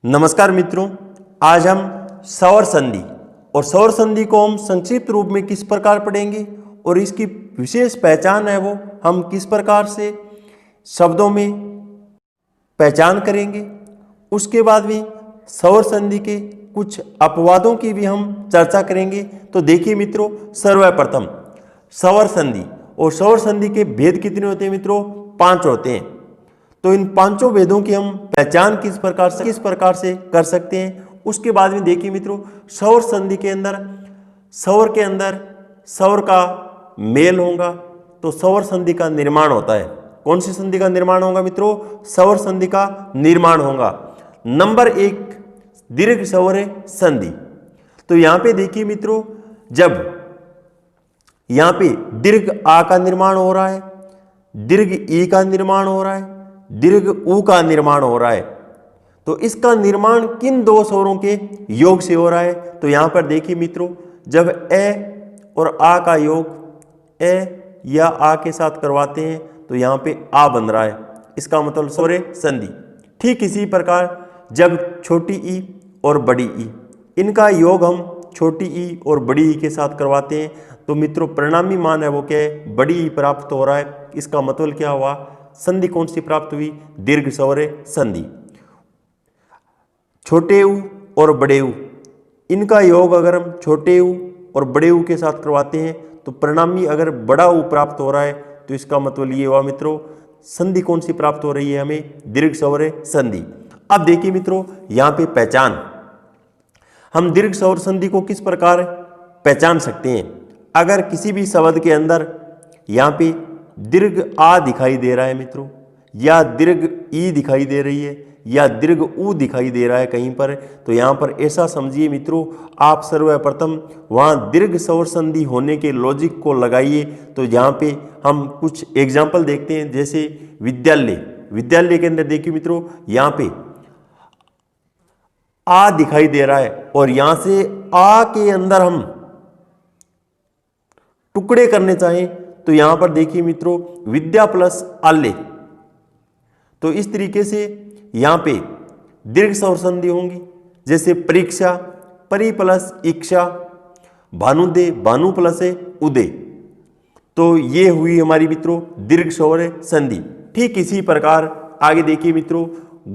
नमस्कार मित्रों, आज हम सवर संधि और सवर संधि को हम संक्षिप्त रूप में किस प्रकार पढ़ेंगे और इसकी विशेष पहचान है वो हम किस प्रकार से शब्दों में पहचान करेंगे। उसके बाद भी सवर संधि के कुछ अपवादों की भी हम चर्चा करेंगे। तो देखिए मित्रों, सर्वप्रथम सवर संधि और सवर संधि के भेद कितने होते हैं मित्रों? 5 होते हैं। तो इन पांचों भेदों की हम पहचान किस प्रकार से कर सकते हैं। उसके बाद में देखिए मित्रों, सवर संधि के अंदर सवर का मेल होगा तो सवर संधि का निर्माण होता है। कौन सी संधि का निर्माण होगा मित्रों? सवर संधि का निर्माण होगा। नंबर 1 दीर्घ सवर संधि। तो यहां पे देखिए मित्रों, जब यहां पे दीर्घ आ का निर्माण हो रहा है, दीर्घ ई का निर्माण हो रहा है, दीर्घ ऊ का निर्माण हो रहा है, तो इसका निर्माण किन दो स्वरों के योग से हो रहा है? तो यहां पर देखिए मित्रों, जब ए और आ का योग ए या आ के साथ करवाते हैं तो यहां पे आ बन रहा है, इसका मतलब सवर संधि। ठीक इसी प्रकार जब छोटी ई और बड़ी ई, इनका योग हम छोटी ई और बड़ी ई के साथ करवाते हैं तो मित्रों परिणामी मान है वो क्या है? बड़ी ई प्राप्त हो रहा है। इसका मतलब क्या हुआ? संधि कौन सी प्राप्त हुई? दीर्घ सवर संधि। छोटे ऊ और बड़े ऊ, इनका योग अगर हम छोटे ऊ और बड़े ऊ के साथ करवाते हैं तो परिणामी अगर बड़ा ऊ प्राप्त हो रहा है तो इसका मतलब ये हुआ मित्रों संधि कौन सी प्राप्त हो रही है हमें? दीर्घ सवर संधि। अब देखिए मित्रों, यहां पे पहचान, हम दीर्घ सवर संधि को किस प्रकार पहचान सकते हैं? अगर किसी भी शब्द के अंदर यहां पे दीर्घ आ दिखाई दे रहा है मित्रों, या दीर्घ ई दिखाई दे रही है, या दीर्घ ऊ दिखाई दे रहा है कहीं पर, तो यहाँ पर ऐसा समझिए मित्रों, आप सर्वप्रथम वहाँ दीर्घ सवर संधि होने के लॉजिक को लगाइए। तो यहाँ पे हम कुछ एग्जाम्पल देखते हैं, जैसे विद्यालय के अंदर देखिए मित्रों, यहाँ पे आ दिखाई दे रहा है और यहाँ से आ के अंदर हम टुकड़े करने चाहें तो यहां पर देखिए मित्रों विद्या प्लस आल्य, तो इस तरीके से यहां पे दीर्घ सवर संधि होंगी। जैसे परीक्षा, परी प्लस इक्षा, भानुदे, भानु प्लस उदय, तो ये हुई हमारी मित्रों दीर्घ सवर संधि। ठीक इसी प्रकार आगे देखिए मित्रों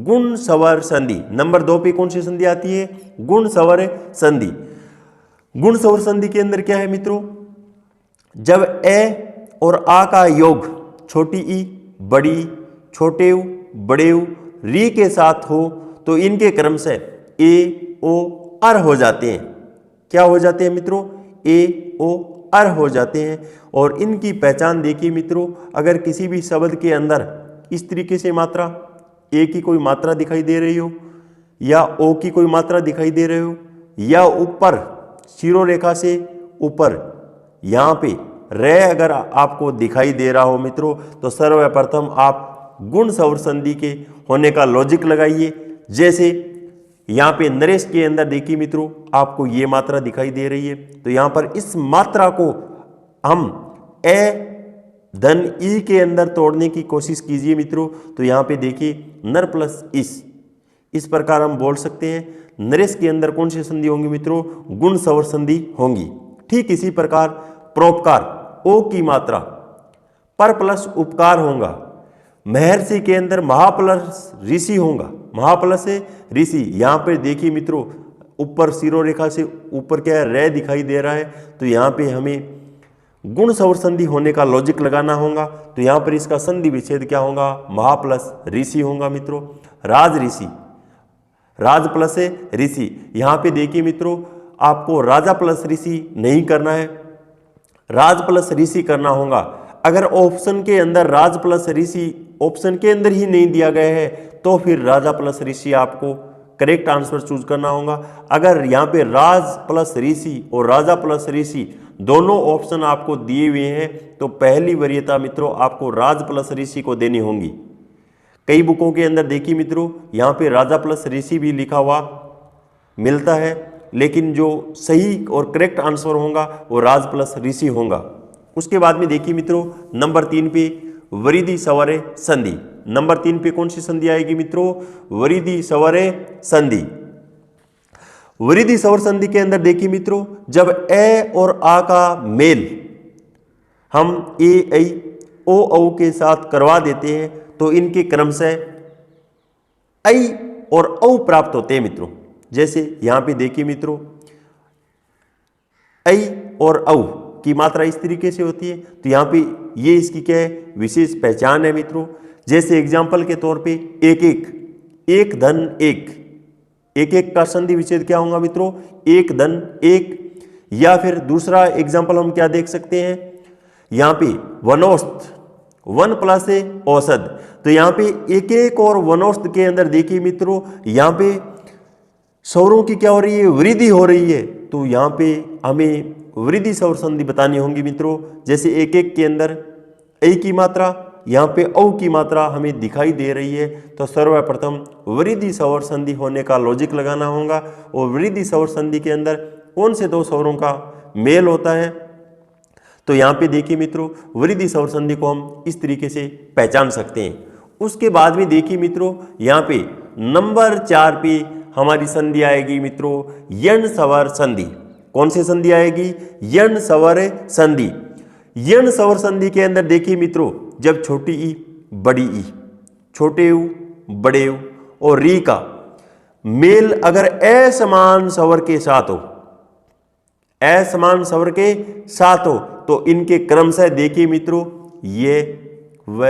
गुण सवर संधि। नंबर 2 पे कौन सी संधि आती है? गुण सवर संधि। गुण सवर संधि के अंदर क्या है मित्रों? जब ए और आ का योग छोटी ई, बड़ी, छोटे ऊ, बड़े ऊ, री के साथ हो तो इनके क्रम से ए ओ अर हो जाते हैं। क्या हो जाते हैं मित्रों? ए ओ अर हो जाते हैं। और इनकी पहचान देखिए मित्रों, अगर किसी भी शब्द के अंदर इस तरीके से मात्रा ए की कोई मात्रा दिखाई दे रही हो, या ओ की कोई मात्रा दिखाई दे रही हो, या ऊपर शिरोरेखा से ऊपर यहाँ पे रे अगर आपको दिखाई दे रहा हो मित्रों, तो सर्वप्रथम आप गुण सवर संधि के होने का लॉजिक लगाइए। जैसे यहाँ पे नरेश के अंदर देखिए मित्रों, आपको ये मात्रा दिखाई दे रही है, तो यहाँ पर इस मात्रा को हम ए धन ई के अंदर तोड़ने की कोशिश कीजिए मित्रों। तो यहाँ पे देखिए नर प्लस इस प्रकार हम बोल सकते हैं। नरेश के अंदर कौन सी संधि होंगी मित्रों? गुण सवर संधि होंगी। ठीक इसी प्रकार परोपकार, ओ की मात्रा पर प्लस उपकार होगा। महर्षि के अंदर महा प्लस ऋषि होगा, महा प्लस ऋषि। यहाँ पे देखिए मित्रों ऊपर शिरोरेखा से ऊपर क्या है? रे दिखाई दे रहा है, तो यहाँ पे हमें गुण सवर संधि होने का लॉजिक लगाना होगा। तो यहाँ पर इसका संधि विच्छेद क्या होगा? महा प्लस ऋषि होगा मित्रों। राज ऋषि, राज प्लस ऋषि। यहाँ पे देखिए मित्रों आपको राजा प्लस ऋषि नहीं करना है, राज प्लस ऋषि करना होगा। अगर ऑप्शन के अंदर राज प्लस ऋषि ऑप्शन के अंदर ही नहीं दिया गया है तो फिर राजा प्लस ऋषि आपको करेक्ट आंसर चूज करना होगा। अगर यहाँ पे राज प्लस ऋषि और राजा प्लस ऋषि दोनों ऑप्शन आपको दिए हुए हैं तो पहली वरीयता मित्रों आपको राज प्लस ऋषि को देनी होगी। कई बुकों के अंदर देखिए मित्रों यहाँ पे राजा प्लस ऋषि भी लिखा हुआ मिलता है, लेकिन जो सही और करेक्ट आंसर होगा वो राज प्लस ऋषि होगा। उसके बाद में देखिए मित्रों नंबर 3 पे वृद्धि सवरे संधि। नंबर 3 पे कौन सी संधि आएगी मित्रों? वृद्धि सवरे संधि। वृद्धि सवर संधि के अंदर देखिए मित्रों, जब ए और आ का मेल हम ए ऐ ओ औ के साथ करवा देते हैं तो इनके क्रमशः ऐ और औ प्राप्त होते हैं मित्रों। जैसे यहां पे देखिए मित्रों, ऐ और औ की मात्रा इस तरीके से होती है, तो यहां पे ये इसकी क्या है? विशेष पहचान है मित्रों। जैसे एग्जाम्पल के तौर पे एक एक, एक धन एक, एक एक का संधि विच्छेद क्या होगा मित्रों? एक धन एक। या फिर दूसरा एग्जाम्पल हम क्या देख सकते हैं, यहां पे वनौस्त, वन प्लस ए औसत, तो यहां पे एक एक और वनौस्त के अंदर देखिए मित्रों, यहां पे सौरों की क्या हो रही है? वृद्धि हो रही है। तो यहां पे हमें वृद्धि सवर संधि बतानी होंगी मित्रों। जैसे एक एक के अंदर ए की मात्रा, यहाँ पे औ की मात्रा हमें दिखाई दे रही है, तो सर्वप्रथम वृद्धि सवर संधि होने का लॉजिक लगाना होगा। और वृद्धि सवर संधि के अंदर कौन से दो स्वरों का मेल होता है? तो यहाँ पे देखिए मित्रों, वृद्धि सवर संधि को हम इस तरीके से पहचान सकते हैं। उसके बाद में देखिए मित्रों, यहाँ पे नंबर 4 पे हमारी संधि आएगी मित्रों यण सवर संधि। कौन सी संधि आएगी? यण सवर संधि। यण सवर संधि के अंदर देखिए मित्रों, जब छोटी ई बड़ी ई, छोटे ऊ बड़े ऊ और री का मेल अगर असमान स्वर के साथ हो, असमान स्वर के साथ हो, तो इनके क्रमशः देखिए मित्रों ये व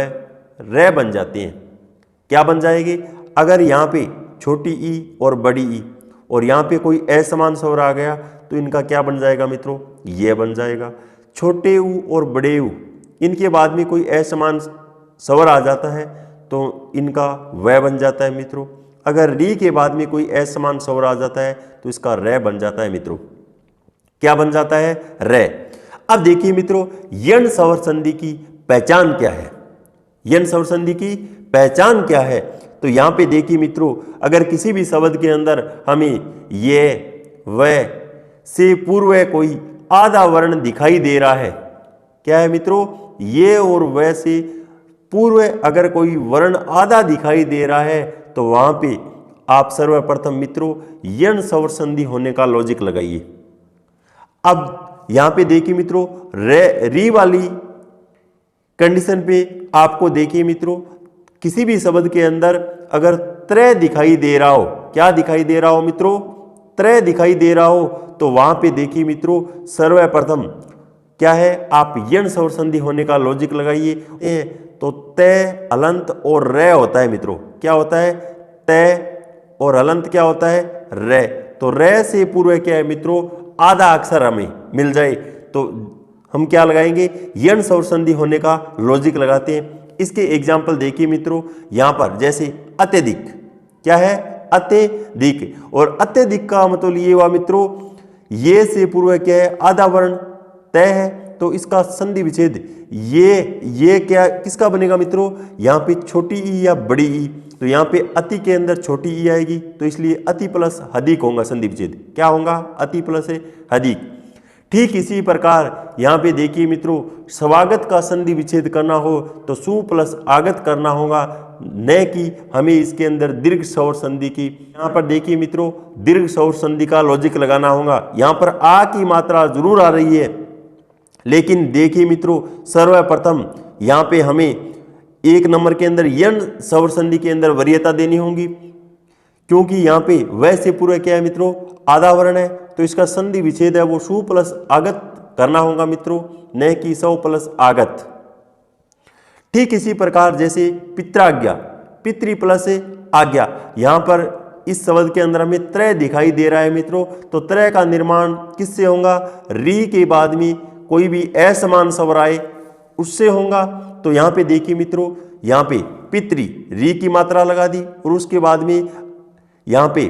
रे बन जाते हैं। क्या बन जाएगी? अगर यहाँ पे छोटी ई और बड़ी ई और यहाँ पे कोई असमान स्वर आ गया तो इनका क्या बन जाएगा मित्रों? ये बन जाएगा। छोटे ऊ और बड़े ऊ, इनके बाद में कोई असमान स्वर आ जाता है तो इनका वह बन जाता है मित्रों। अगर री के बाद में कोई असमान स्वर आ जाता है तो इसका रे बन जाता है मित्रों। क्या बन जाता है? रे। अब देखिए मित्रों, यण सवर संधि की पहचान क्या है? यण सवर संधि की पहचान क्या है? तो यहां पे देखिए मित्रों, अगर किसी भी शब्द के अंदर हमें ये वह से पूर्व कोई आधा वर्ण दिखाई दे रहा है, क्या है मित्रों? ये और वह से पूर्व अगर कोई वर्ण आधा दिखाई दे रहा है तो वहां पे आप सर्वप्रथम मित्रों यण सवर संधि होने का लॉजिक लगाइए। अब यहां पे देखिए मित्रों, री वाली कंडीशन पे आपको देखिए मित्रों, किसी भी शब्द के अंदर अगर त्रय दिखाई दे रहा हो, क्या दिखाई दे रहा हो मित्रों? त्रय दिखाई दे रहा हो, तो वहां पे देखिए मित्रों सर्वप्रथम क्या है? आप यण सवर संधि होने का लॉजिक लगाइए। तो तय अलंत और रे होता है मित्रों। क्या होता है? तय और अलंत क्या होता है? रे। तो रे से पूर्व क्या है मित्रों? आधा अक्षर हमें मिल जाए तो हम क्या लगाएंगे? यण सवर संधि होने का लॉजिक लगाते हैं। इसके एग्जाम्पल देखिए मित्रों, यहां पर जैसे अत्यधिक, क्या है? अत्यधिक। और अत्यधिक का मतलब ये हुआ मित्रों, ये से पूर्व क्या है? आधा वर्ण तय है, तो इसका संधि विच्छेद ये क्या किसका बनेगा मित्रों? यहाँ पे छोटी ई या बड़ी ई, तो यहाँ पे अति के अंदर छोटी ई आएगी, तो इसलिए अति प्लस हदिक होगा संधि विच्छेद। क्या होगा? अति प्लस हदिक। ठीक इसी प्रकार यहाँ पे देखिए मित्रों, स्वागत का संधि विच्छेद करना हो तो सु प्लस आगत करना होगा, न कि हमें इसके अंदर दीर्घ सवर संधि की। यहाँ पर देखिए मित्रों, दीर्घ सवर संधि का लॉजिक लगाना होगा। यहाँ पर आ की मात्रा जरूर आ रही है, लेकिन देखिए मित्रों सर्वप्रथम यहाँ पे हमें एक नंबर के अंदर यण सवर संधि के अंदर वरीयता देनी होगी, क्योंकि यहाँ पे वैसे पूर्व क्या है मित्रों? आधा वर्ण है, तो इसका संधि विच्छेद है वो सु प्लस आगत करना होगा मित्रों, न कि सौ प्लस आगत। ठीक इसी प्रकार जैसे पित्राज्ञा, पितृ प्लस आज्ञा, यहाँ पर इस शब्द के अंदर हमें त्रय दिखाई दे रहा है मित्रों, तो त्रय का निर्माण किससे होगा? री के बाद में कोई भी असमान स्वर आए उससे होगा। तो यहाँ पे देखिए मित्रों, यहाँ पे पितृ री की मात्रा लगा दी और उसके बाद में यहाँ पे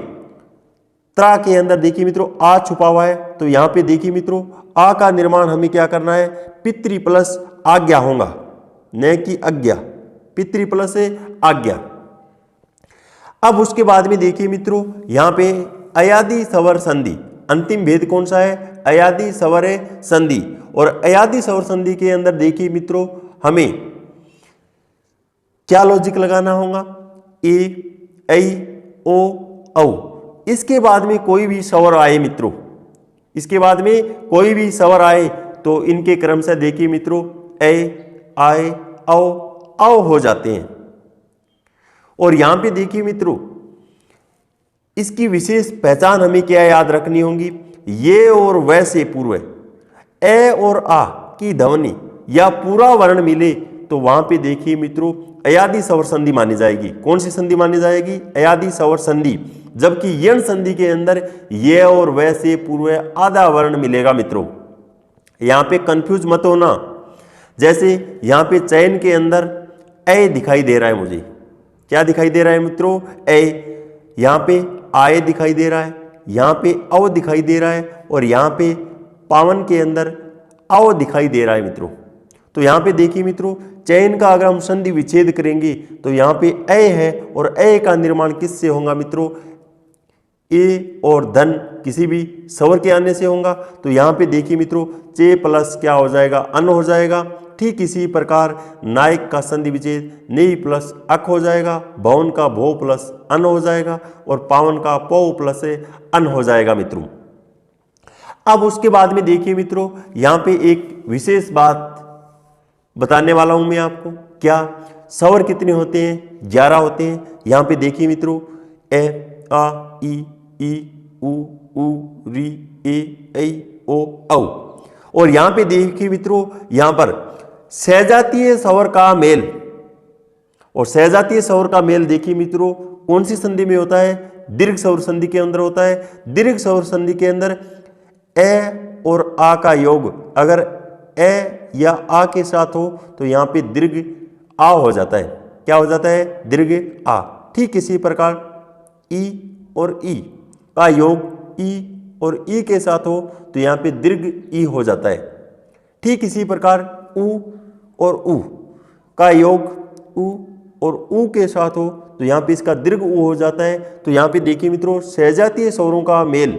त्रा के अंदर देखिए मित्रों आ छुपा हुआ है, तो यहाँ पे देखिए मित्रों आ का निर्माण हमें क्या करना है? पितृ प्लस आज्ञा होगा, न कि अज्ञा। पितृ प्लस आज्ञा। अब उसके बाद में देखिए मित्रों, यहाँ पे अयादि सवर संधि, अंतिम भेद कौन सा है? अयादि सवर संधि। और अयादि सवर संधि के अंदर देखिए मित्रों, हमें क्या लॉजिक लगाना होगा, ए ऐ ओ औ। इसके बाद में कोई भी स्वर आए मित्रों, इसके बाद में कोई भी स्वर आए तो इनके क्रम से देखिए मित्रों ऐ आए औ हो जाते हैं। और यहां पे देखिए मित्रों इसकी विशेष पहचान हमें क्या याद रखनी होगी, ये और वै से पूर्व ए और आ की ध्वनि या पूरा वर्ण मिले तो वहां पे देखिए मित्रों अयादि स्वर संधि मानी जाएगी। कौन सी संधि मानी जाएगी, अयादि स्वर संधि। जबकि यण संधि के अंदर ये और वै से पूर्व आधा वर्ण मिलेगा मित्रों। यहां पे कंफ्यूज मत होना, जैसे यहां पे चयन के अंदर ए दिखाई दे रहा है, मुझे क्या दिखाई दे रहा है मित्रों, ए। यहां पे आए दिखाई दे रहा है, यहां पे औ दिखाई दे रहा है और यहां पे पावन के अंदर औ दिखाई दे रहा है मित्रों। तो यहां पे देखिए मित्रों चयन का अगर हम संधि विच्छेद करेंगे तो यहां पे ए है और ए का निर्माण किससे होगा मित्रों, ए और धन किसी भी स्वर के आने से होगा। तो यहां पे देखिए मित्रों चे प्लस क्या हो जाएगा, अन हो जाएगा। ठीक इसी प्रकार नायक का संधि विच्छेद नेई प्लस अक हो जाएगा, भवन का भो प्लस अन हो जाएगा और पावन का पौ प्लस अन हो जाएगा मित्रों। अब उसके बाद में देखिए मित्रों यहां पे एक विशेष बात बताने वाला हूं मैं आपको, क्या स्वर कितने होते हैं, 11 होते हैं। यहां पे देखिए मित्रों ए आ ई उ री ए ऐ ओ औ। और यहां पे देखिए मित्रों यहां पर सहजातीय स्वर का मेल, और सहजातीय स्वर का मेल देखिए मित्रों कौन सी संधि में होता है, दीर्घ स्वर संधि के अंदर होता है। दीर्घ स्वर संधि के अंदर ए और आ का योग अगर ए या आ के साथ हो तो यहां पे दीर्घ आ हो जाता है। क्या हो जाता है, दीर्घ आ। ठीक इसी प्रकार ई और ई का योग ई और ई के साथ हो तो यहां पे दीर्घ ई हो जाता है। ठीक इसी प्रकार उ और उ का योग उ और उ के साथ हो तो यहां पे इसका दीर्घ उ हो जाता है। तो यहां पे देखिए मित्रों सहजातीय स्वरों का मेल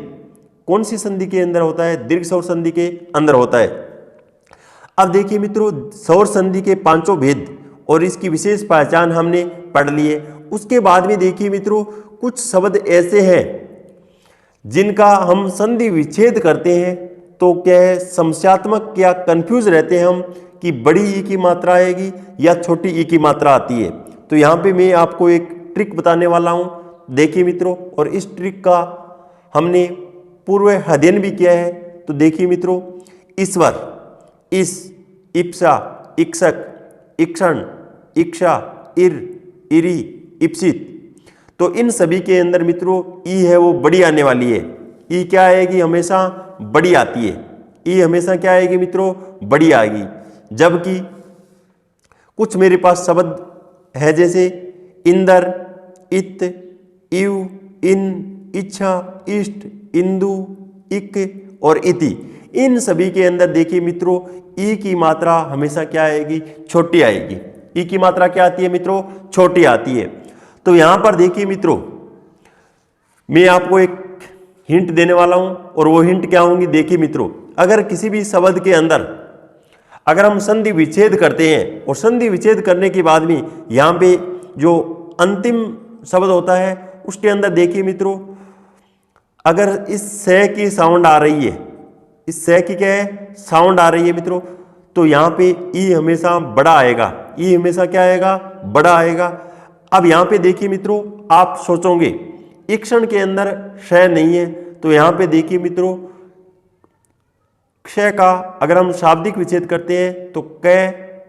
कौन सी संधि के अंदर होता है, दीर्घ स्वर संधि के अंदर होता है। अब देखिए मित्रों स्वर संधि के पांचों भेद और इसकी विशेष पहचान हमने पढ़ ली है। उसके बाद में देखिए मित्रों कुछ शब्द ऐसे हैं जिनका हम संधि विच्छेद करते हैं तो क्या है समस्यात्मक या कंफ्यूज रहते हैं हम कि बड़ी ई की मात्रा आएगी या छोटी ई की मात्रा आती है। तो यहाँ पे मैं आपको एक ट्रिक बताने वाला हूँ, देखिए मित्रों, और इस ट्रिक का हमने पूर्व अध्ययन भी किया है। तो देखिए मित्रों ईश्वर, इस, इप्सा, इक्षक, इक्षण, इक्षा, इर, इरी, इप्सित, तो इन सभी के अंदर मित्रों ई है वो बड़ी आने वाली है। ई क्या आएगी, हमेशा बड़ी आती है। ई हमेशा क्या आएगी मित्रों, बड़ी आएगी। जबकि कुछ मेरे पास शब्द है जैसे इंदर, इत, इव, इन, इच्छा, इष्ट, इंदु, इक और इति, इन सभी के अंदर देखिए मित्रों ई की मात्रा हमेशा क्या आएगी, छोटी आएगी। ई की मात्रा क्या आती है मित्रों, छोटी आती है। तो यहां पर देखिए मित्रों मैं आपको एक हिंट देने वाला हूं और वो हिंट क्या होंगी, देखिए मित्रों अगर किसी भी शब्द के अंदर अगर हम संधि विच्छेद करते हैं और संधि विच्छेद करने के बाद में यहां पे जो अंतिम शब्द होता है उसके अंदर देखिए मित्रों अगर इस से की साउंड आ रही है, इस से की क्या है, साउंड आ रही है मित्रों, तो यहां पे ई हमेशा बड़ा आएगा। ई हमेशा क्या आएगा, बड़ा आएगा। अब यहां पे देखिए मित्रों आप सोचोगे इक्षण के अंदर श नहीं है, तो यहां पे देखिए मित्रों क्षय का अगर हम शाब्दिक विच्छेद करते हैं तो क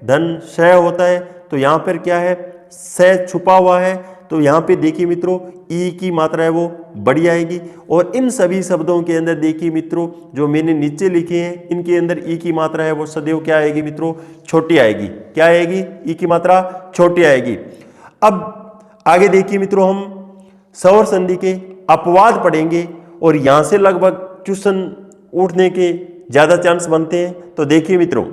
धन श होता है। तो यहां पर क्या है, स छुपा हुआ है। तो यहां पे देखिए मित्रों ई की मात्रा है वो बड़ी आएगी। और इन सभी शब्दों के अंदर देखिए मित्रों जो मैंने नीचे लिखे हैं इनके अंदर ई की मात्रा है वो सदैव क्या आएगी मित्रों, छोटी आएगी। क्या आएगी, ई की मात्रा छोटी आएगी। अब आगे देखिए मित्रों हम स्वर संधि के अपवाद पढ़ेंगे और यहां से लगभग क्वेश्चन उठने के ज्यादा चांस बनते हैं। तो देखिए मित्रों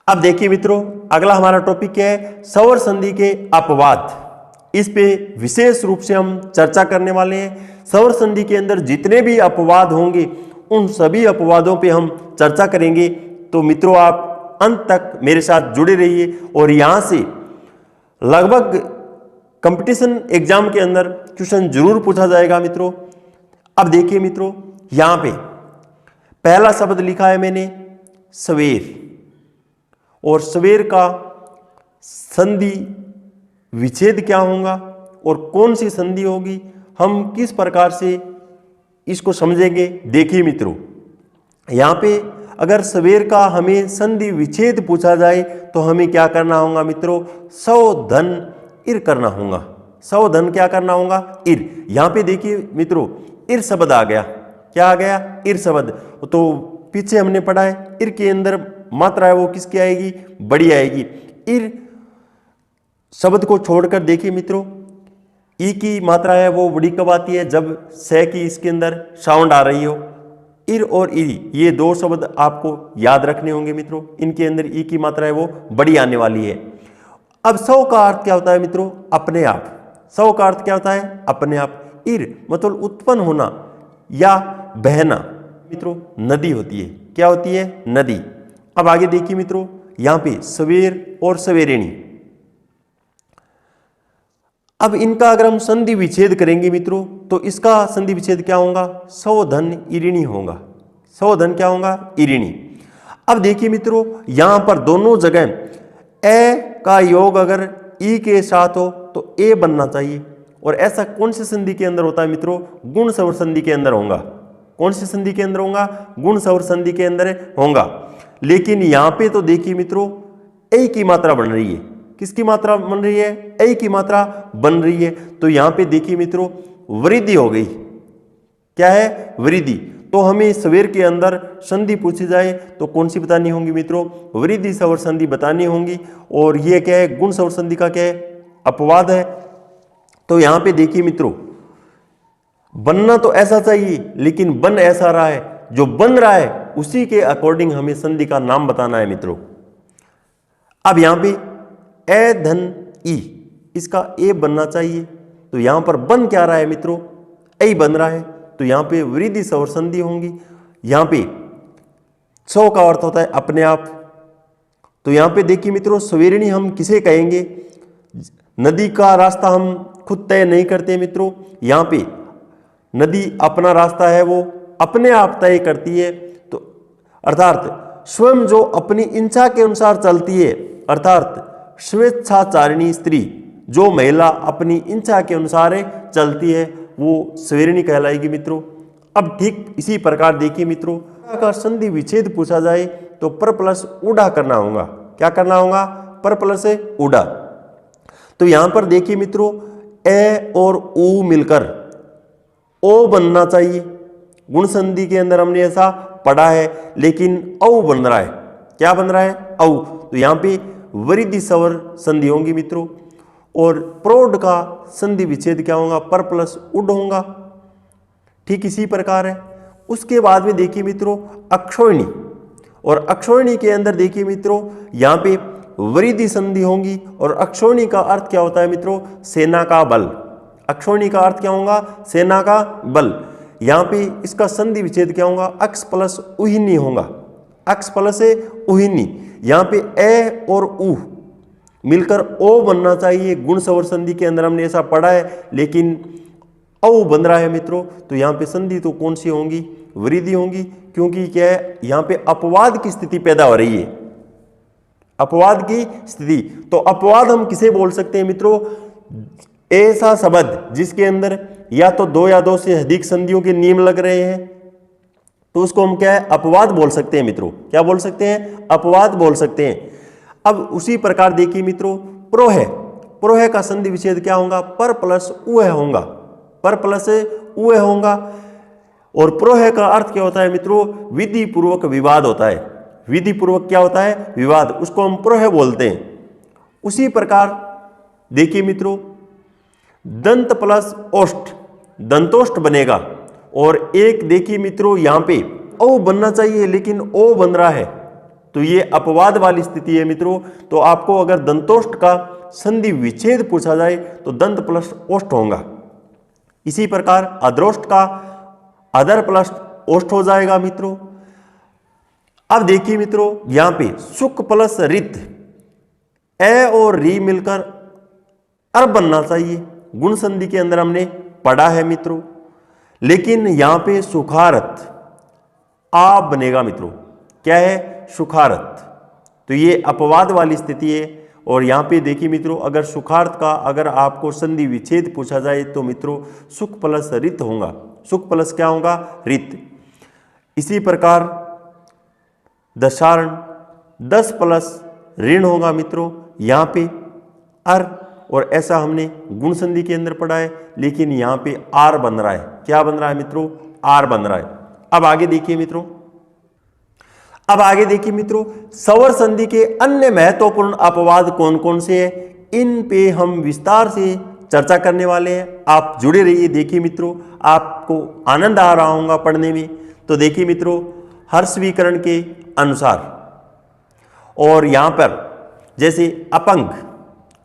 अब देखिए मित्रों अगला हमारा टॉपिक क्या है, स्वर संधि के अपवाद। इस पे विशेष रूप से हम चर्चा करने वाले हैं। स्वर संधि के अंदर जितने भी अपवाद होंगे उन सभी अपवादों पे हम चर्चा करेंगे। तो मित्रों आप अंत तक मेरे साथ जुड़े रहिए और यहां से लगभग कंपटीशन एग्जाम के अंदर क्वेश्चन जरूर पूछा जाएगा मित्रों। अब देखिए मित्रों, यहां पे पहला शब्द लिखा है मैंने सवेर, और सवेर का संधि विच्छेद क्या होगा और कौन सी संधि होगी, हम किस प्रकार से इसको समझेंगे। देखिए मित्रों, यहां पे अगर सवेर का हमें संधि विच्छेद पूछा जाए तो हमें क्या करना होगा मित्रों, सौ धन इर करना होगा। सौ धन क्या करना होगा, इर। यहां पे देखिए मित्रों, इर शब्द आ गया। क्या आ गया, इर शब्द। तो पीछे हमने पढ़ा है इर के अंदर मात्रा है वो किसकी आएगी, बड़ी आएगी। इर शब्द को छोड़कर देखिए मित्रों, ई की मात्रा है वो बड़ी कब आती है, जब से की इसके अंदर साउंड आ रही हो। इर और इरी ये दो शब्द आपको याद रखने होंगे मित्रों, इनके अंदर ई की मात्रा है वो बड़ी आने वाली है। अब सौ का अर्थ क्या होता है मित्रों, अपने आप। सौ का अर्थ क्या होता है, अपने आप। इर मतलब उत्पन्न होना या बहना मित्रों, नदी होती है। क्या होती है, नदी। अब आगे देखिए मित्रों, यहां पे सवेर और सवेरेणी, अब इनका अगर हम संधि विच्छेद करेंगे मित्रों तो इसका संधि विच्छेद क्या होगा, सौ धन इरिणी होगा। सौ धन क्या होगा, इरिणी। अब देखिए मित्रों, यहां पर दोनों जगह ए का योग अगर ई के साथ हो तो ए बनना चाहिए, और ऐसा कौन सी संधि के अंदर होता है मित्रों, गुण सवर संधि के अंदर होगा। कौन सी संधि के अंदर होगा, गुण सवर संधि के अंदर होगा। लेकिन यहां पे तो देखिए मित्रों, ए की मात्रा बन रही है। किसकी मात्रा बन रही है, ए की मात्रा बन रही है। तो यहां पे देखिए मित्रों, वृद्धि हो गई। क्या है, वृद्धि। तो हमें सवेर के अंदर संधि पूछी जाए तो कौन सी बतानी होगी मित्रों, वृद्धि सवर संधि बतानी होगी। और ये क्या है, गुण सवर संधि का क्या है, अपवाद है। तो यहां पे देखिए मित्रों, बनना तो ऐसा चाहिए लेकिन बन ऐसा रहा है, जो बन रहा है उसी के अकॉर्डिंग हमें संधि का नाम बताना है मित्रों। अब यहां पे ए धन ई, इसका ए बनना चाहिए। तो यहां पर बन क्या रहा है मित्रों, ए बन रहा है। तो यहां पे वृद्धि सवर संधि होंगी। यहां पे सौ का अर्थ होता है अपने आप। तो यहां पे देखिए मित्रों, सवेरिणी हम किसे कहेंगे, नदी का रास्ता हम खुद तय नहीं करते मित्रों। यहां पे नदी अपना रास्ता है वो अपने आप तय करती है। तो अर्थात स्वयं जो अपनी इच्छा के अनुसार चलती है, अर्थात स्वेच्छाचारिणी स्त्री, जो महिला अपनी इच्छा के अनुसार चलती है, वो सवेरिणी कहलाएगी मित्रों। अब ठीक इसी प्रकार देखिए मित्रों, अगर संधि विच्छेद पूछा जाए तो पर प्लस उड़ा करना होगा। क्या करना होगा, पर प्लस उड़ा। तो यहां पर देखिए मित्रों, ए और ऊ मिलकर ओ बनना चाहिए। गुण संधि के अंदर हमने ऐसा पढ़ा है, लेकिन औ बन रहा है। क्या बन रहा है, औ। तो यहां पे वृद्धि सवर संधि होंगी मित्रों, और प्रौढ़ का संधि विच्छेद क्या होगा, पर प्लस उड होगा। ठीक इसी प्रकार है। उसके बाद में देखिए मित्रों, अक्षोहिणी, और अक्षोहिणी के अंदर देखिए मित्रों, यहां पे वृद्धि संधि होंगी। और अक्षोहिणी का अर्थ क्या होता है मित्रों, सेना का बल। अक्षोहिणी का अर्थ क्या होगा, सेना का बल। यहां पे इसका संधि विच्छेद क्या होगा, अक्ष प्लस उहिनी होगा। अक्ष प्लस उहिनी। यहां पे ए और उ मिलकर ओ बनना चाहिए। गुण सवर संधि के अंदर हमने ऐसा पढ़ा है, लेकिन औ बन रहा है मित्रों। तो यहां पे संधि तो कौन सी होंगी, वृद्धि होंगी, क्योंकि क्या है, यहां पे अपवाद की स्थिति पैदा हो रही है। अपवाद की स्थिति। तो अपवाद हम किसे बोल सकते हैं मित्रों, ऐसा शब्द जिसके अंदर या तो दो या दो से अधिक संधियों के नियम लग रहे हैं, तो उसको हम क्या है, अपवाद बोल सकते हैं मित्रों। क्या बोल सकते हैं, अपवाद बोल सकते हैं। अब उसी प्रकार देखिए मित्रों, प्रोह, प्रोह का संधि विच्छेद क्या होगा, पर प्लस उह होगा। पर प्लस उह होगा। और प्रोह का अर्थ क्या होता है मित्रों, विधि पूर्वक विवाद होता है। विधि पूर्वक क्या होता है, विवाद, उसको हम प्रोह बोलते हैं। उसी प्रकार देखिए मित्रों, दंत प्लस ओष्ठ, दंतोष्ठ बनेगा। और एक देखिए मित्रों, यहां पे ओ बनना चाहिए लेकिन ओ बन रहा है, तो ये अपवाद वाली स्थिति है मित्रों। तो आपको अगर दंतोष्ठ का संधि विच्छेद पूछा जाए तो दंत प्लस ओष्ठ होगा। इसी प्रकार अधरोष्ठ का अधर प्लस ओष्ठ हो जाएगा मित्रों। अब देखिए मित्रों, यहां पे सुक प्लस रित, ए और री मिलकर अर बनना चाहिए, गुण संधि के अंदर हमने पढ़ा है मित्रों। लेकिन यहां पे सुखारत आ बनेगा मित्रों। क्या है? सुखारत। तो ये अपवाद वाली स्थिति है। और यहां पे देखिए मित्रों, अगर सुखार्थ का अगर आपको संधि विच्छेद पूछा जाए तो मित्रों सुख प्लस रित होगा। सुख प्लस क्या होगा? रित। इसी प्रकार दशारण 10 प्लस ऋण होगा मित्रों, यहां पे अर, और ऐसा हमने गुण संधि के अंदर पढ़ा है। लेकिन यहां पे आर बन रहा है। क्या बन रहा है मित्रों? आर बन रहा है। अब आगे देखिए मित्रों, अब आगे देखिए मित्रों, स्वर संधि के अन्य महत्वपूर्ण अपवाद कौन कौन से हैं, इन पे हम विस्तार से चर्चा करने वाले हैं। आप जुड़े रहिए। देखिए मित्रों, आपको आनंद आ रहा होगा पढ़ने में। तो देखिए मित्रों, हर्षवीकरण के अनुसार, और यहां पर जैसे अपंग,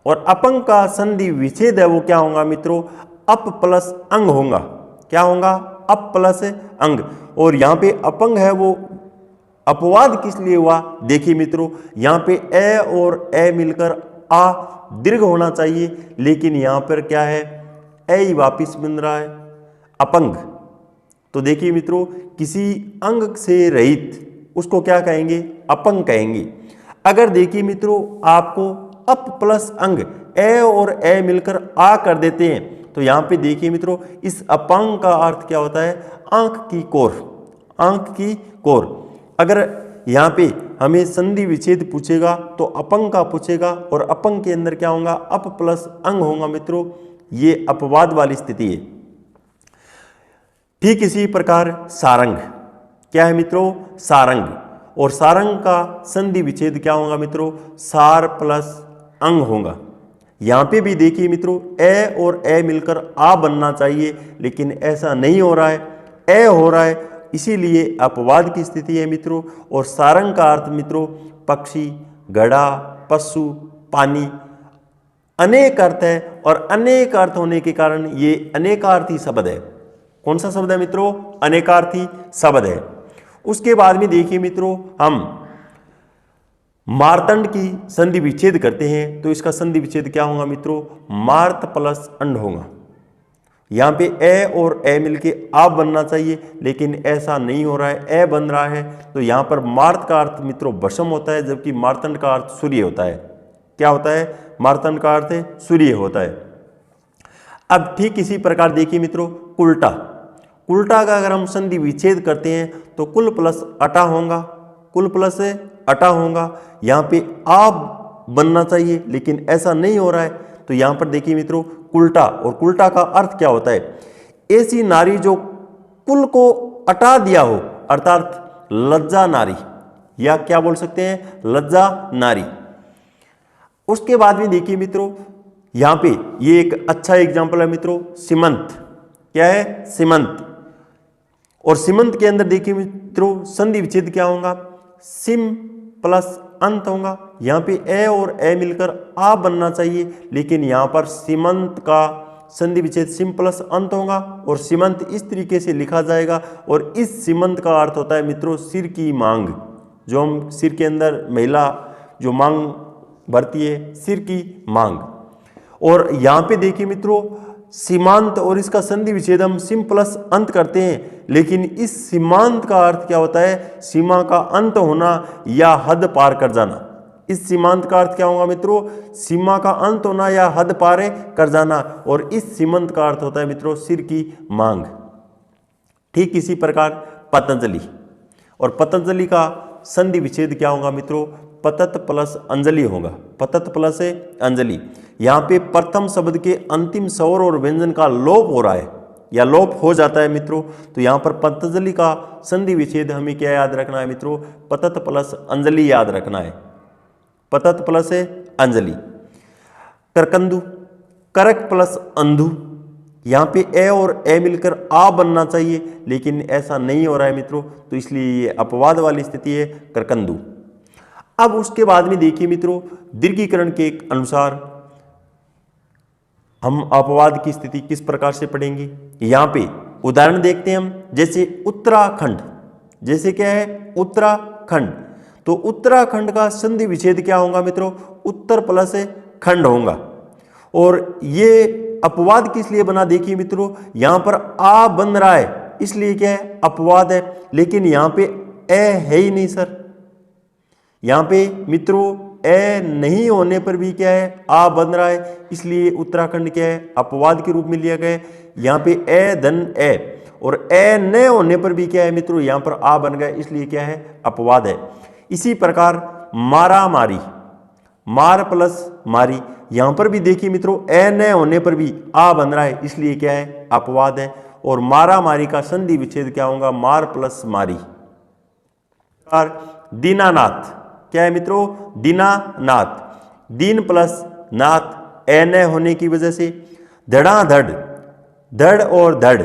और अपंग का संधि विच्छेद है वो क्या होगा मित्रों? अप प्लस अंग होगा। क्या होगा? अप प्लस अंग। और यहां पे अपंग है वो अपवाद किस लिए हुआ? देखिए मित्रों, यहां पे ए और ए मिलकर आ दीर्घ होना चाहिए, लेकिन यहां पर क्या है? ए ही वापिस बन रहा है, अपंग। तो देखिए मित्रों, किसी अंग से रहित उसको क्या कहेंगे? अपंग कहेंगे। अगर देखिए मित्रों, आपको अप प्लस अंग ए और ए मिलकर आ कर देते हैं, तो यहां पे देखिए मित्रों, इस अपंग का अर्थ क्या होता है? आंख की कोर। आंख की कोर। अगर यहां पे हमें संधि विच्छेद पूछेगा तो अपंग का पूछेगा, और अपंग के अंदर क्या होगा? अप प्लस अंग होगा मित्रों। ये अपवाद वाली स्थिति है। ठीक इसी प्रकार सारंग। क्या है मित्रों? सारंग। और सारंग का संधि विच्छेद क्या होगा मित्रों? सार प्लस अंग होगा। यहां पे भी देखिए मित्रों, ए और ए मिलकर आ बनना चाहिए, लेकिन ऐसा नहीं हो रहा है, ए हो रहा है, इसीलिए अपवाद की स्थिति है मित्रों। और सारंग का अर्थ मित्रों पक्षी, घड़ा, पशु, पानी, अनेक अर्थ है। और अनेक अर्थ होने के कारण ये अनेकार्थी शब्द है। कौन सा शब्द है मित्रों? अनेकार्थी शब्द है। उसके बाद में देखिए मित्रों, हम मार्तंड की संधि विच्छेद करते हैं, तो इसका संधि विच्छेद क्या होगा मित्रों? मार्त प्लस अंड होगा। यहां पे ए और ए मिलके आप बनना चाहिए, लेकिन ऐसा नहीं हो रहा है, ए बन रहा है। तो यहां पर मार्त का अर्थ मित्रों वशम होता है, जबकि मार्तंड का अर्थ सूर्य होता है। क्या होता है? मार्तंड का अर्थ सूर्य होता है। अब ठीक इसी प्रकार देखिए मित्रों, कुल्टा। कुल्टा का अगर हम संधि विच्छेद करते हैं तो कुल प्लस अटा होगा। कुल प्लस अटा होगा। यहां पे आप बनना चाहिए, लेकिन ऐसा नहीं हो रहा है। तो यहां पर देखिए मित्रों, कुल्टा। और कुल्टा का अर्थ क्या होता है? ऐसी नारी जो कुल को अटा दिया हो, अर्थात लज्जा नारी, या क्या बोल सकते हैं? लज्जा नारी। उसके बाद में देखिए मित्रों, यहां पे ये एक अच्छा एग्जांपल है मित्रों, सीमंत। क्या है? सीमंत। और सीमंत के अंदर देखिए मित्रों, संधि विच्छेद क्या होगा? सिम प्लस अंत होगा। यहां पे ए और ए मिलकर आ बनना चाहिए, लेकिन यहां पर सीमंत का संधि विच्छेद सिम प्लस अंत होगा। और सीमंत इस तरीके से लिखा जाएगा। और इस सीमंत का अर्थ होता है मित्रों सिर की मांग। जो हम सिर के अंदर महिला जो मांग भरती है, सिर की मांग। और यहां पे देखिए मित्रों, सीमांत और इसका संधि विच्छेद हम सिम प्लस अंत करते हैं, लेकिन इस सीमांत का अर्थ क्या होता है? सीमा का अंत होना या हद पार कर जाना। इस सीमांत का अर्थ क्या होगा मित्रों? सीमा का अंत होना या हद पार कर जाना। और इस सीमांत का अर्थ होता है मित्रों सिर की मांग। ठीक इसी प्रकार पतंजलि। और पतंजलि का संधि विच्छेद क्या होगा मित्रों? पतत प्लस अंजलि होगा। पतत प्लस अंजलि। यहां पे प्रथम शब्द के अंतिम स्वर और व्यंजन का लोप हो रहा है, या लोप हो जाता है मित्रों। तो यहां पर पतंजलि का संधि विच्छेद हमें क्या याद रखना है मित्रों? पतत प्लस अंजलि याद रखना है। पतत प्लस अंजलि। करकंदु, करक प्लस अंधु। यहां पे ए और ए मिलकर आ बनना चाहिए, लेकिन ऐसा नहीं हो रहा है मित्रों, तो इसलिए ये अपवाद वाली स्थिति है, करकंदु। अब उसके बाद में देखिए मित्रों, दीर्घीकरण के अनुसार हम अपवाद की स्थिति किस प्रकार से पढ़ेंगे। यहां पे उदाहरण देखते हैं हम, जैसे उत्तराखंड। जैसे क्या है? उत्तराखंड। उत्तराखंड, तो उत्तराखंड का संधि विच्छेद क्या होगा मित्रों? उत्तर प्लस खंड होगा। और ये अपवाद किस लिए बना? देखिए मित्रों, यहां पर आ बन रहा है इसलिए क्या है? अपवाद है। लेकिन यहां पे ए है ही नहीं सर, यहां पे मित्रों ए नहीं होने पर भी क्या है? आ बन रहा है, इसलिए उत्तराखंड क्या है? अपवाद के रूप में लिया गया है। यहां पे ए धन ए, और ए न होने पर भी क्या है मित्रों? यहां पर आ बन गया, इसलिए क्या है? अपवाद है। इसी प्रकार मारा मारी, मार प्लस मारी, यहां पर भी देखिए मित्रों ए न होने पर भी आ बन रहा है, इसलिए क्या है? अपवाद है। और मारा मारी का संधि विच्छेद क्या होगा? मार प्लस मारी। और दीनानाथ क्या है मित्रों? दीनानाथ, दीन प्लस नाथ ए न होने की वजह से धड़ाधड़, धड़ और धड़,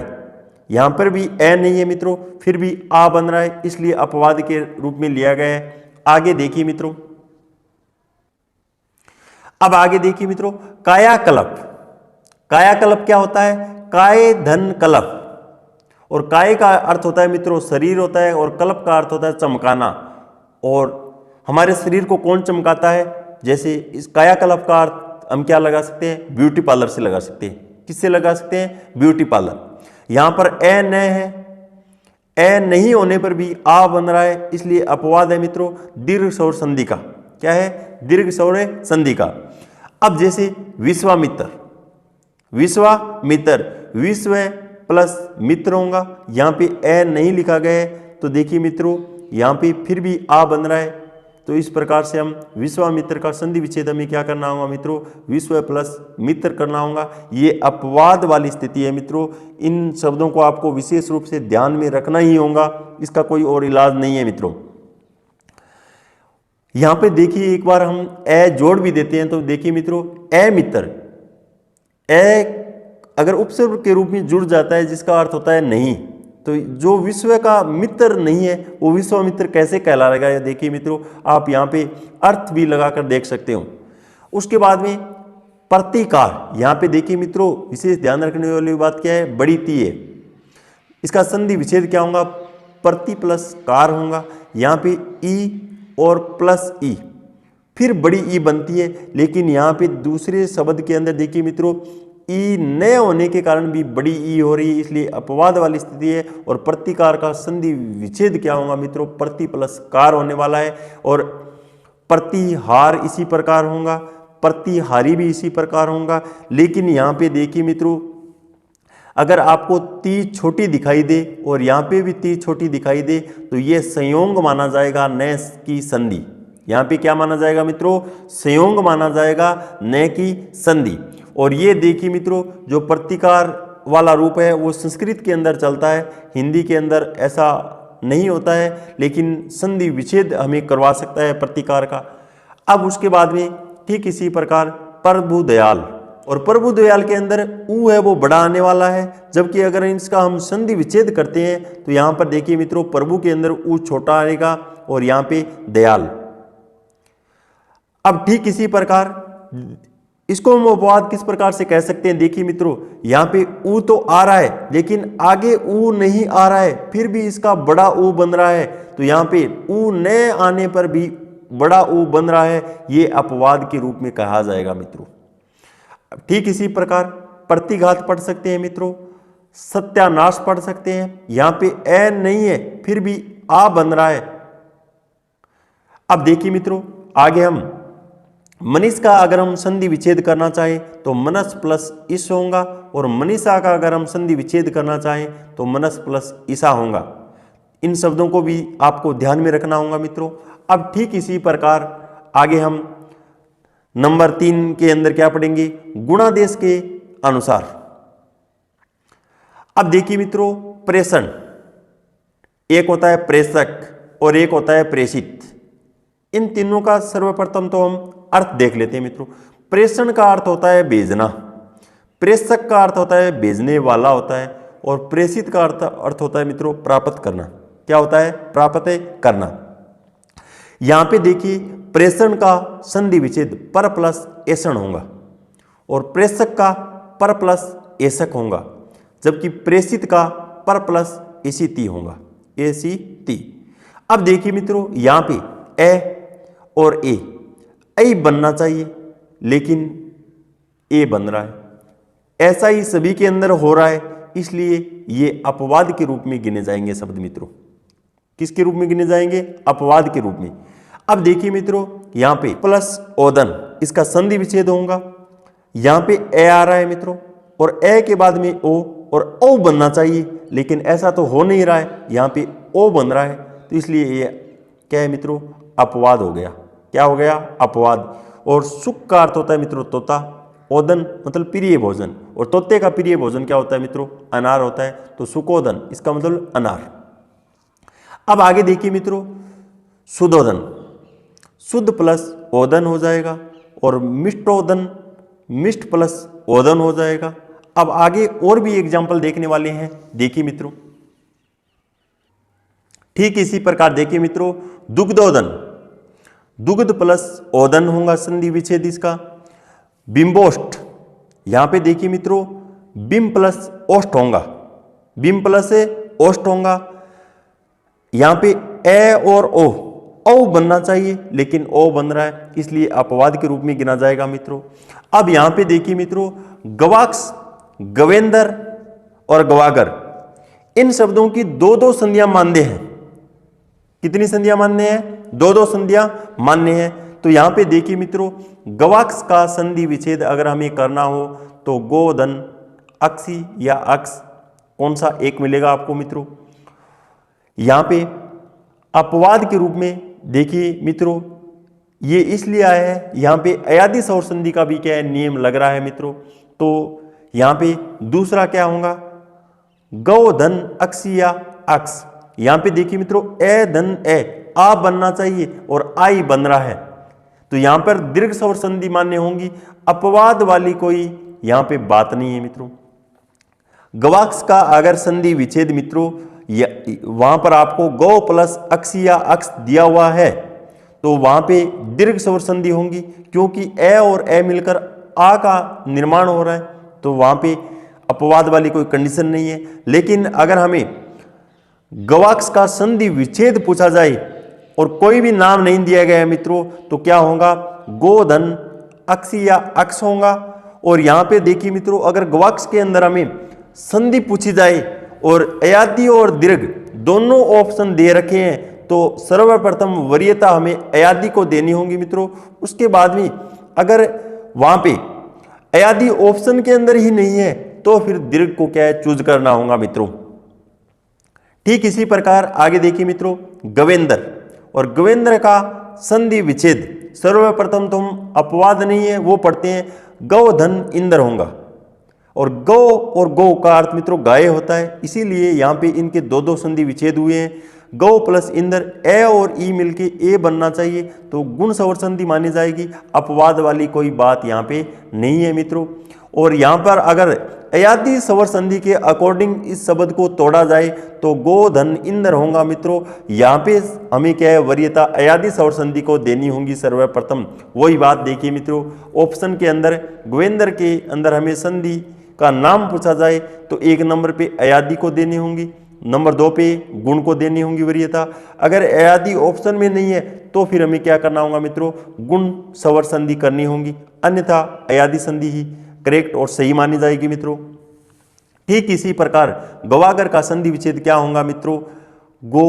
यहां पर भी ए नहीं है मित्रों, फिर भी आ बन रहा है, इसलिए अपवाद के रूप में लिया गया है। आगे देखिए मित्रों, अब आगे देखिए मित्रों, कायाकल्प। कायाकल्प क्या होता है? काय धन कल्प, और काय का अर्थ होता है मित्रों शरीर होता है, और कल्प का अर्थ होता है चमकाना। और हमारे शरीर को कौन चमकाता है? जैसे इस कायाकल्प का अर्थ हम क्या लगा सकते हैं? ब्यूटी पार्लर से लगा सकते हैं। किससे लगा सकते हैं? Beauty parlour. यहां पर ए न है, ए नहीं होने पर भी आ बन रहा है, इसलिए अपवाद है मित्रों दीर्घ स्वर संधि का। क्या है? दीर्घ स्वर संधि का। अब जैसे विश्वामित्र, विश्वामित्र, विश्व प्लस मित्र होगा, यहां पे ए नहीं लिखा गया है, तो देखिए मित्रों यहां पे फिर भी आ बन रहा है, तो इस प्रकार से हम विश्वामित्र का संधि विच्छेद हमें क्या करना होगा मित्रों? विश्व प्लस मित्र करना होगा। ये अपवाद वाली स्थिति है मित्रों, इन शब्दों को आपको विशेष रूप से ध्यान में रखना ही होगा, इसका कोई और इलाज नहीं है मित्रों। यहां पे देखिए एक बार हम ए जोड़ भी देते हैं, तो देखिए मित्रों ए मित्र, ए अगर उपसर्ग के रूप में जुड़ जाता है जिसका अर्थ होता है नहीं, तो जो विश्व का मित्र नहीं है वो विश्वामित्र कैसे कहलाएगा? या देखिए मित्रों आप यहाँ पे अर्थ भी लगाकर देख सकते हो। उसके बाद में प्रतिकार, यहाँ पे देखिए मित्रों विशेष ध्यान रखने वाली बात क्या है? बड़ी ती है, इसका संधि विच्छेद क्या होगा? प्रति प्लस कार होगा। यहाँ पे ई और प्लस ई, फिर बड़ी ई बनती है, लेकिन यहाँ पे दूसरे शब्द के अंदर देखिए मित्रों ई न होने के कारण भी बड़ी ई हो रही है, इसलिए अपवाद वाली स्थिति है। और प्रतिकार का संधि विच्छेद क्या होगा मित्रों? प्रति प्लस कार होने वाला है। और प्रतिहार इसी प्रकार होगा, प्रतिहारी भी इसी प्रकार होगा। लेकिन यहाँ पे देखिए मित्रों अगर आपको ती छोटी दिखाई दे और यहाँ पे भी ती छोटी दिखाई दे, तो ये संयोग माना जाएगा न की संधि। यहाँ पे क्या माना जाएगा मित्रों? संयोग माना जाएगा न की संधि। और ये देखिए मित्रों जो प्रतिकार वाला रूप है वो संस्कृत के अंदर चलता है, हिंदी के अंदर ऐसा नहीं होता है, लेकिन संधि विच्छेद हमें करवा सकता है प्रतिकार का। अब उसके बाद में ठीक इसी प्रकार प्रभु दयाल, और प्रभु दयाल के अंदर ऊ है वो बड़ा आने वाला है, जबकि अगर इसका हम संधि विच्छेद करते हैं तो यहाँ पर देखिए मित्रों प्रभु के अंदर ऊ छोटा आएगा और यहाँ पे दयाल। अब ठीक इसी प्रकार इसको हम अपवाद किस प्रकार से कह सकते हैं? देखिए मित्रों यहाँ पे ऊ तो आ रहा है लेकिन आगे ऊ नहीं आ रहा है, फिर भी इसका बड़ा ऊ बन रहा है, तो यहाँ पे ऊ न आने पर भी बड़ा ऊ बन रहा है, ये अपवाद के रूप में कहा जाएगा मित्रों। ठीक इसी प्रकार प्रतिघात पढ़ सकते हैं मित्रों, सत्यानाश पढ़ सकते हैं, यहाँ पे ए नहीं है फिर भी आ बन रहा है। अब देखिए मित्रों आगे हम मनीष का अगर हम संधि विच्छेद करना चाहें तो मनस प्लस इस होगा, और मनीषा का अगर हम संधि विच्छेद करना चाहें तो मनस प्लस ईसा होगा। इन शब्दों को भी आपको ध्यान में रखना होगा मित्रों। अब ठीक इसी प्रकार आगे हम नंबर 3 के अंदर क्या पढ़ेंगे? गुणादेश के अनुसार। अब देखिए मित्रों प्रेषण, एक होता है प्रेषक और एक होता है प्रेषित। इन तीनों का सर्वप्रथम तो हम अर्थ देख लेते हैं मित्रों। प्रेषण का अर्थ होता है भेजना, प्रेषक का अर्थ होता है भेजने वाला होता है, और प्रेषित का अर्थ होता है मित्रों प्राप्त करना। क्या होता है? प्राप्त करना। यहां पे देखिए प्रेषण का संधि विच्छेद पर प्लस ऐषण होगा और प्रेषक का पर प्लस ऐषक होगा, जबकि प्रेषित का पर प्लस एसी ती होगा, एसी ती। अब देखिए मित्रों, यहां पे ए और ए बनना चाहिए, लेकिन ए बन रहा है। ऐसा ही सभी के अंदर हो रहा है, इसलिए ये अपवाद के रूप में गिने जाएंगे शब्द मित्रों। किसके रूप में गिने जाएंगे? अपवाद के रूप में। अब देखिए मित्रों, यहां पे प्लस ओदन, इसका संधि विच्छेद होगा। यहां पे ए आ रहा है मित्रों, और ए के बाद में ओ, और ओ बनना चाहिए, लेकिन ऐसा तो हो नहीं रहा है, यहां पे ओ बन रहा है, तो इसलिए ये क्या है मित्रों? अपवाद हो गया। क्या हो गया? अपवाद। और सुख का अर्थ होता है मित्रों तोता, ओदन मतलब प्रिय भोजन, और तोते का प्रिय भोजन क्या होता है मित्रों? अनार होता है, तो सुकोदन इसका मतलब अनार। अब आगे देखिए मित्रों, शुद्धोदन, शुद्ध प्लस ओदन हो जाएगा, और मिष्टोदन, मिष्ट प्लस ओदन हो जाएगा। अब आगे और भी एग्जाम्पल देखने वाले हैं, देखिए मित्रों। ठीक इसी प्रकार देखिए मित्रों, दुग्धोदन, दुग्ध प्लस ओदन होगा संधि विच्छेद इसका। बिंबोष्ट, यहां पे देखिए मित्रों, बिम प्लस ओष्ट होगा, बिम प्लस ओष्ट होगा। यहां पे ए और ओ बनना चाहिए, लेकिन ओ बन रहा है, इसलिए अपवाद के रूप में गिना जाएगा मित्रों। अब यहां पे देखिए मित्रों, गवाक्स, गवेंदर और गवागर, इन शब्दों की दो दो संधियां मान्य हैं। कितनी संधियां मान्य हैं? दो दो संधियां मान्य हैं। तो यहां पे देखिए मित्रों, गवाक्स का संधि विच्छेद अगर हमें करना हो तो गोधन अक्सी या अक्स, कौन सा एक मिलेगा आपको मित्रों? यहां पे अपवाद के रूप में देखिए मित्रों, ये इसलिए आया है, यहां पे अयादि सौर संधि का भी क्या है? नियम लग रहा है मित्रों। तो यहां पे दूसरा क्या होगा? गौ धन अक्सी या अक्स। यहां पे देखिए मित्रों, ए धन ए, आ बनना चाहिए और आई बन रहा है, तो यहां पर दीर्घ सौर संधि मान्य होंगी। अपवाद वाली कोई यहां पे बात नहीं है मित्रों। गवाक्स का अगर संधि विच्छेद मित्रों, वहां पर आपको गौ प्लस अक्सी या अक्स दिया हुआ है, तो वहां पे दीर्घ सौर संधि होंगी, क्योंकि ए और ए मिलकर आ का निर्माण हो रहा है, तो वहां पे अपवाद वाली कोई कंडीशन नहीं है। लेकिन अगर हमें गवाक्स का संधि विच्छेद पूछा जाए और कोई भी नाम नहीं दिया गया है मित्रों, तो क्या होगा? गोधन अक्सी या अक्स होगा। और यहां पे देखिए मित्रों, अगर गवाक्स के अंदर हमें संधि पूछी जाए और अयादि और दीर्घ दोनों ऑप्शन दे रखे हैं, तो सर्वप्रथम वरीयता हमें अयादि को देनी होगी मित्रों। उसके बाद में अगर वहां पे अयादि ऑप्शन के अंदर ही नहीं है, तो फिर दीर्घ को क्या है? चूज करना होगा मित्रों। ठीक इसी प्रकार आगे देखिए मित्रों, गवेंद्र, और गवेंद्र का संधि विच्छेद सर्वप्रथम तो हम अपवाद नहीं है वो पढ़ते हैं, गौ धन इंद्र होगा, और गौ और गौ का अर्थ मित्रों गाय होता है, इसीलिए यहां पे इनके दो दो संधि विच्छेद हुए हैं। गौ प्लस इंद्र, ए और ई मिलके ए बनना चाहिए, तो गुण सवर संधि मानी जाएगी। अपवाद वाली कोई बात यहाँ पे नहीं है मित्रों। और यहाँ पर अगर अयादि सवर संधि के अकॉर्डिंग इस शब्द को तोड़ा जाए तो गो धन इंद्र होगा मित्रों। यहाँ पे हमें क्या है? वरीयता अयादि सवर संधि को देनी होगी सर्वप्रथम। वही बात देखिए मित्रों, ऑप्शन के अंदर गोविंदर के अंदर हमें संधि का नाम पूछा जाए तो एक नंबर पे अयादि को देनी होंगी, नंबर 2 पे गुण को देनी होंगी वरीयता। अगर अयादि ऑप्शन में नहीं है तो फिर हमें क्या करना होगा मित्रों? गुण सवर संधि करनी होगी, अन्यथा अयादि संधि ही करेक्ट और सही मानी जाएगी मित्रों। ठीक इसी प्रकार गवागर का संधि विच्छेद क्या होगा मित्रों? गो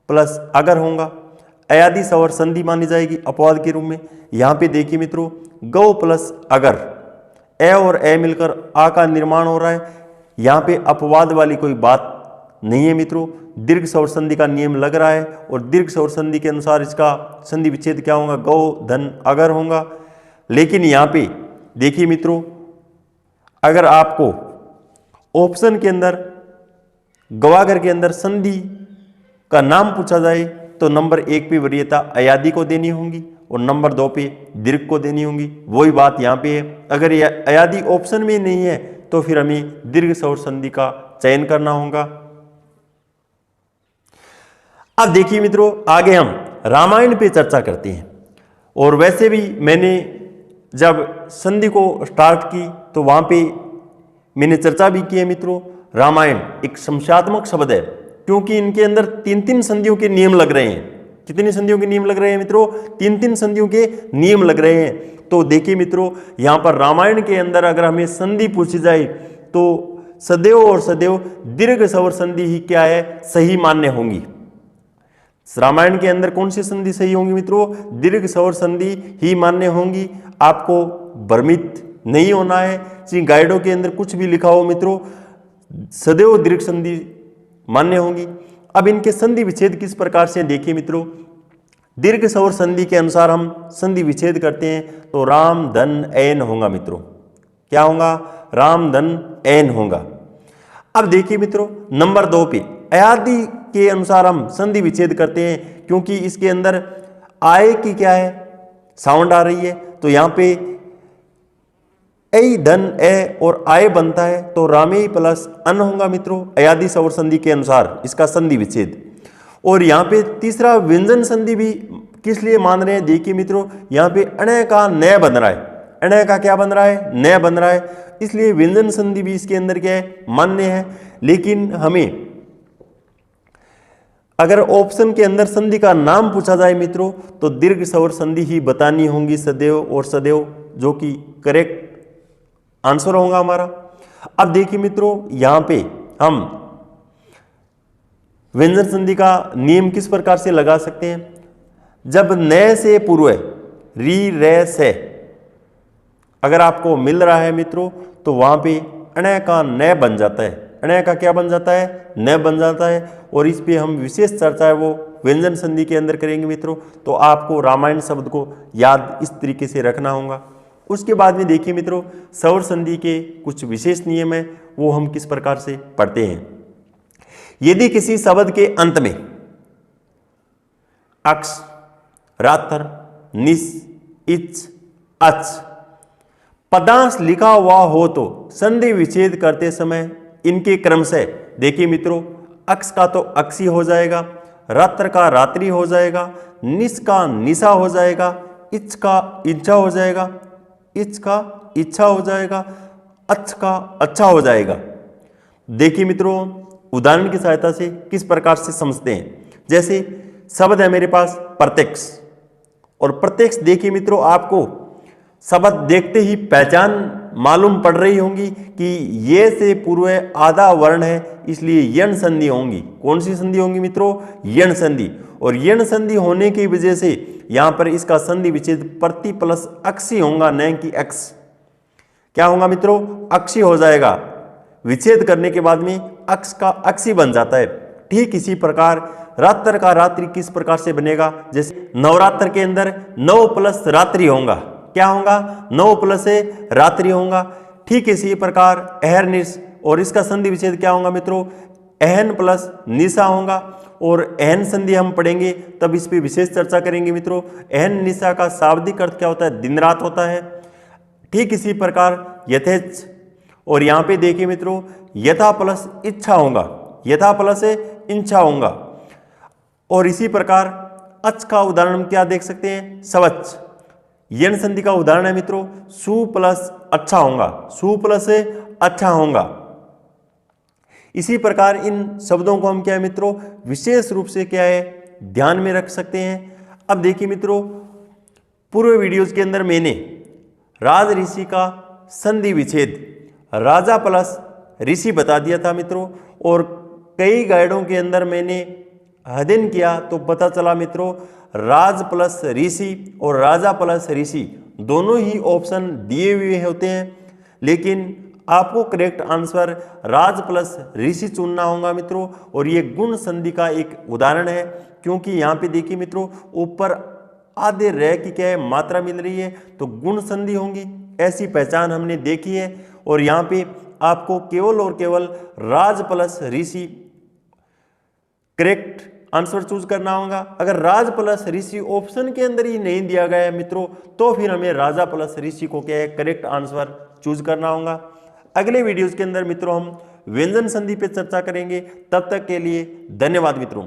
प्लस अगर होगा, अयादि सवर संधि मानी जाएगी अपवाद के रूप में। यहां पे देखिए मित्रों, गौ प्लस अगर, ए और ए मिलकर आ का निर्माण हो रहा है, यहां पे अपवाद वाली कोई बात नहीं है मित्रों। दीर्घ सवर संधि का नियम लग रहा है और दीर्घ सवर संधि के अनुसार इसका संधि विच्छेद क्या होगा? गौ धन अगर होगा। लेकिन यहां पे देखिए मित्रों, अगर आपको ऑप्शन के अंदर गवागर के अंदर संधि का नाम पूछा जाए तो नंबर 1 पे वरीयता अयादि को देनी होगी और नंबर 2 पे दीर्घ को देनी होगी। वही बात यहाँ पे है, अगर अयादि ऑप्शन में नहीं है तो फिर हमें दीर्घ सवर संधि का चयन करना होगा। अब देखिए मित्रों, आगे हम रामायण पे चर्चा करते हैं। और वैसे भी मैंने जब संधि को स्टार्ट की तो वहां पे मैंने चर्चा भी की है मित्रों। रामायण एक संख्यात्मक शब्द है, क्योंकि इनके अंदर 3-3 संधियों के नियम लग रहे हैं। कितनी संधियों के नियम लग रहे हैं मित्रों? 3-3 संधियों के नियम लग रहे हैं। तो देखिए मित्रों, यहाँ पर रामायण के अंदर अगर हमें संधि पूछी जाए तो सदैव और सदैव दीर्घ सवर संधि ही क्या है, सही मान्य होंगी। रामायण के अंदर कौन सी संधि सही होंगी मित्रों? दीर्घ सवर संधि ही मान्य होंगी। आपको भ्रमित नहीं होना है, चाहे गाइडों के अंदर कुछ भी लिखा हो मित्रों, सदैव दीर्घ संधि मान्य होंगी। अब इनके संधि विच्छेद किस प्रकार से देखिए मित्रों, दीर्घ सवर संधि के अनुसार हम संधि विच्छेद करते हैं तो राम धन ऐन होगा मित्रों। क्या होगा? राम धन ऐन होगा। अब देखिए मित्रों, नंबर 2 पे अयादि के अनुसार हम संधि विच्छेद करते हैं, क्योंकि इसके अंदर आय की क्या है, साउंड आ रही है, तो यहाँ पे ऐ धन ए और आय बनता है तो रामे प्लस अन होगा मित्रों, अयादि सवर संधि के अनुसार इसका संधि विच्छेद। और यहाँ पे तीसरा व्यंजन संधि भी किस लिए मान रहे हैं, देखिए मित्रों, यहाँ पे अणय का न बन रहा है, अणय का क्या बन रहा है, न बन रहा है, इसलिए व्यंजन संधि भी इसके अंदर क्या है, मान्य है। लेकिन हमें अगर ऑप्शन के अंदर संधि का नाम पूछा जाए मित्रों तो दीर्घ सवर संधि ही बतानी होंगी सदैव और सदैव, जो कि करेक्ट आंसर होगा हमारा। अब देखिए मित्रों, यहां पे हम व्यंजन संधि का नियम किस प्रकार से लगा सकते हैं, जब न से पूर्व री रे से अगर आपको मिल रहा है मित्रों तो वहां पे अणय का न बन जाता है, अणय का क्या बन जाता है, न बन जाता है। और इस पे हम विशेष चर्चा है वो व्यंजन संधि के अंदर करेंगे मित्रों। तो आपको रामायण शब्द को याद इस तरीके से रखना होगा। उसके बाद में देखिए मित्रों, सवर संधि के कुछ विशेष नियम है, वो हम किस प्रकार से पढ़ते हैं। यदि किसी शब्द के अंत में अक्ष, रात्र, निस, इच, अच पदांश लिखा हुआ हो तो संधि विच्छेद करते समय इनके क्रम से देखिए मित्रों, अक्ष का तो अक्षी हो जाएगा, रात्र का रात्रि हो जाएगा, निस का निशा हो जाएगा, इच का इच्छा हो जाएगा, इच का इच्छा हो जाएगा, अच्छ का अच्छा हो जाएगा। देखिए मित्रों, उदाहरण की सहायता से किस प्रकार से समझते हैं। जैसे शब्द है मेरे पास प्रत्यक्ष, और प्रत्यक्ष देखिए मित्रों, आपको शब्द देखते ही पहचान मालूम पड़ रही होंगी कि ये से पूर्व आधा वर्ण है, इसलिए यण संधि होंगी। कौन सी संधि होंगी मित्रों? यण संधि। और यण संधि होने की वजह से यहां पर इसका संधि विच्छेद प्रति प्लस अक्षी होगा, न कि अक्ष। क्या होगा मित्रों? अक्षी हो जाएगा। विच्छेद करने के बाद में अक्ष का अक्षी बन जाता है। ठीक इसी प्रकार रात्र का रात्रि किस प्रकार से बनेगा, जैसे नवरात्र के अंदर 9 प्लस रात्रि होगा। क्या होगा? 9 प्लस रात्रि होगा। ठीक इसी प्रकार अहरनिश, और इसका संधि विच्छेद क्या होगा मित्रों? अहन प्लस निशा होगा। और अहन संधि हम पढ़ेंगे तब इस पे विशेष चर्चा करेंगे मित्रों। अहन निशा का शाब्दिक अर्थ क्या होता है? दिन रात होता है। ठीक इसी प्रकार यथेच, और यहाँ पे देखिए मित्रों, यथा प्लस इच्छा होगा, यथा प्लस इच्छा होगा। और इसी प्रकार अच का उदाहरण हम क्या देख सकते हैं? सवच्छ। यण संधि का उदाहरण है मित्रों, सु प्लस अच्छा होगा, सु प्लस अच्छा होगा। इसी प्रकार इन शब्दों को हम क्या है मित्रों, विशेष रूप से क्या है, ध्यान में रख सकते हैं। अब देखिए मित्रों, पूर्व वीडियोज के अंदर मैंने राज ऋषि का संधि विच्छेद राजा प्लस ऋषि बता दिया था मित्रों, और कई गाइडों के अंदर मैंने अध्ययन किया तो पता चला मित्रों, राज प्लस ऋषि और राजा प्लस ऋषि दोनों ही ऑप्शन दिए हुए होते हैं, लेकिन आपको करेक्ट आंसर राज प्लस ऋषि चुनना होगा मित्रों। और ये गुण संधि का एक उदाहरण है, क्योंकि यहाँ पे देखिए मित्रों, ऊपर आधे रह की क्या है, मात्रा मिल रही है, तो गुण संधि होंगी, ऐसी पहचान हमने देखी है। और यहाँ पे आपको केवल और केवल राज प्लस ऋषि करेक्ट आंसर चूज करना होगा। अगर राज प्लस ऋषि ऑप्शन के अंदर ही नहीं दिया गया है मित्रों, तो फिर हमें राजा प्लस ऋषि को क्या है, करेक्ट आंसर चूज करना होगा। अगले वीडियोज के अंदर मित्रों हम व्यंजन संधि पे चर्चा करेंगे। तब तक के लिए धन्यवाद मित्रों।